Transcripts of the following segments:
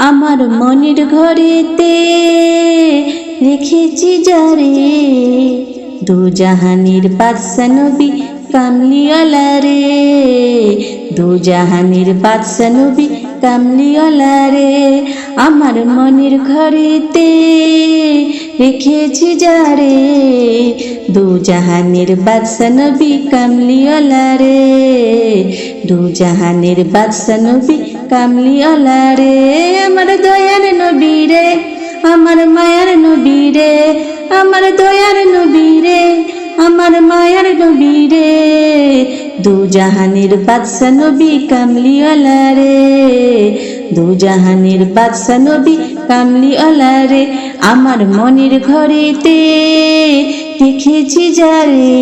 আমার মনের ঘরেতে রেখেছি যারে, দু জাহানের বাদশা নবী কামলিওয়ালা রে, দু জাহানের বাদশা নবী কামলিওয়ালা রে। আমার মনের ঘরেতে রেখেছি যারে, দু জাহানের বাদশা নবী কামলিওয়ালা রে, দু জাহানের বাদশা নবী কামলিওয়ালা রে। আমার দয়ার নবী রে, আমার মায়ার নবী রে, আমার দয়ার নবী রে, আমার মায়ার নবী রে, দু জাহানের বাদশা নবী কামলিওয়ালা রে, দু জাহানের বাদশা নবী কামলিওয়ালা রে। আমার মনের ঘরেতে দেখেছি যারে,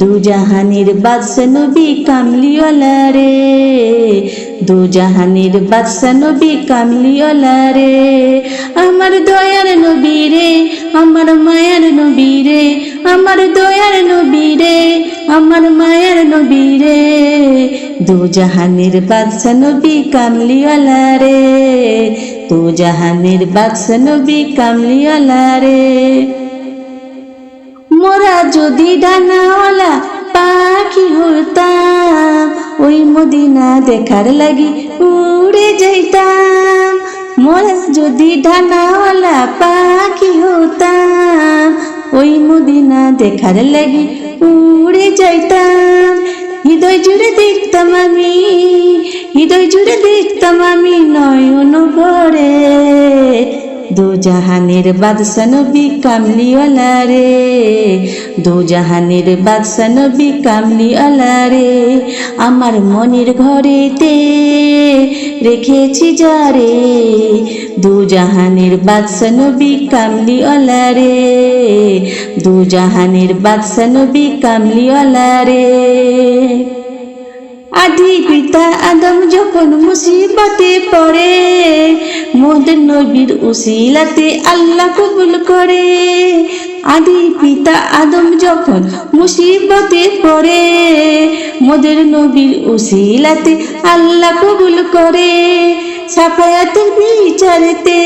দু জাহানের বাদশা নবী কামলিওয়ালা রে, দু জাহানের বাদশা নবী কামলিওয়ালা রে। আমার দয়ার নবী রে, আমার মায়ার নবী রে, আমার দয়ার নবী রে, আমার মায়ার নবী রে, দু জাহানের বাদশা নবী কামলিওয়ালা রে, দু জাহানের বাদশা নবী কামলিওয়ালা রে। মোরা যদি ডানাওয়ালা পাখি হতাম, ওই মদিনা দেখার লাগি উড়ে যাইতাম। মোরা যদি ডানাওয়ালা পাখি হতাম, ওই মদিনা দেখার লাগি উড়ে যাইতাম। হৃদয় জুড়ে দেখতাম আমি, হৃদয় জুড়ে দেখতাম আমি নয়ন ভরে, দু জাহানের বাদশা নবী কামলিওয়ালা রে, দু জাহানের বাদশা নবী কামলিওয়ালা রে। আমার মনের ঘরেতে রেখেছি যারে, দু জাহানের বাদশা নবী কামলিওয়ালা রে, দু জাহানের বাদশা নবী কামলিওয়ালা রে। আদি পিতা আদম যখন মুসিবতে পড়ে, মোদের নবীর উসিলাতে আল্লাহ কবুল করে। আদি পিতা আদম যখন মুসিবতে পড়ে, মোদের নবীর উসিলাতে আল্লাহ কবুল করে। সাফায়াতের বিচারেতে,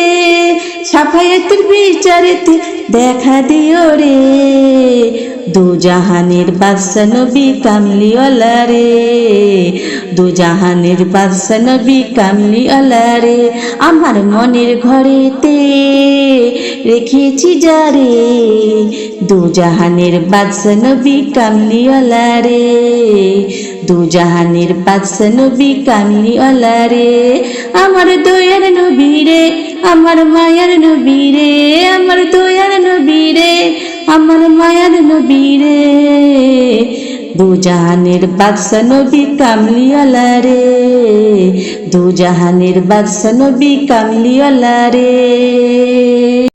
সাফায়াতের বিচারেতে দেখা দিও রে, দু জাহানের বাদশা নবী কামলিওয়ালা রে, দু জাহানের বাদশা নবী কামলিওয়ালা রে। আমার মনের ঘরেতে রেখেছি যারে, দু জাহানের বাদশা নবী কামলিওয়ালা রে, দু জাহানের বাদশা নবী কামলিওয়ালা রে। আমার দয়ার নবী রে, আমার মায়ার নবী রে, আমার দয়ার নবী রে, আমার মায়ার নবী রে, দু জাহানের বাদশা নবী কামলিওয়ালা রে, দু জাহানের বাদশা নবী কামলিওয়ালা রে।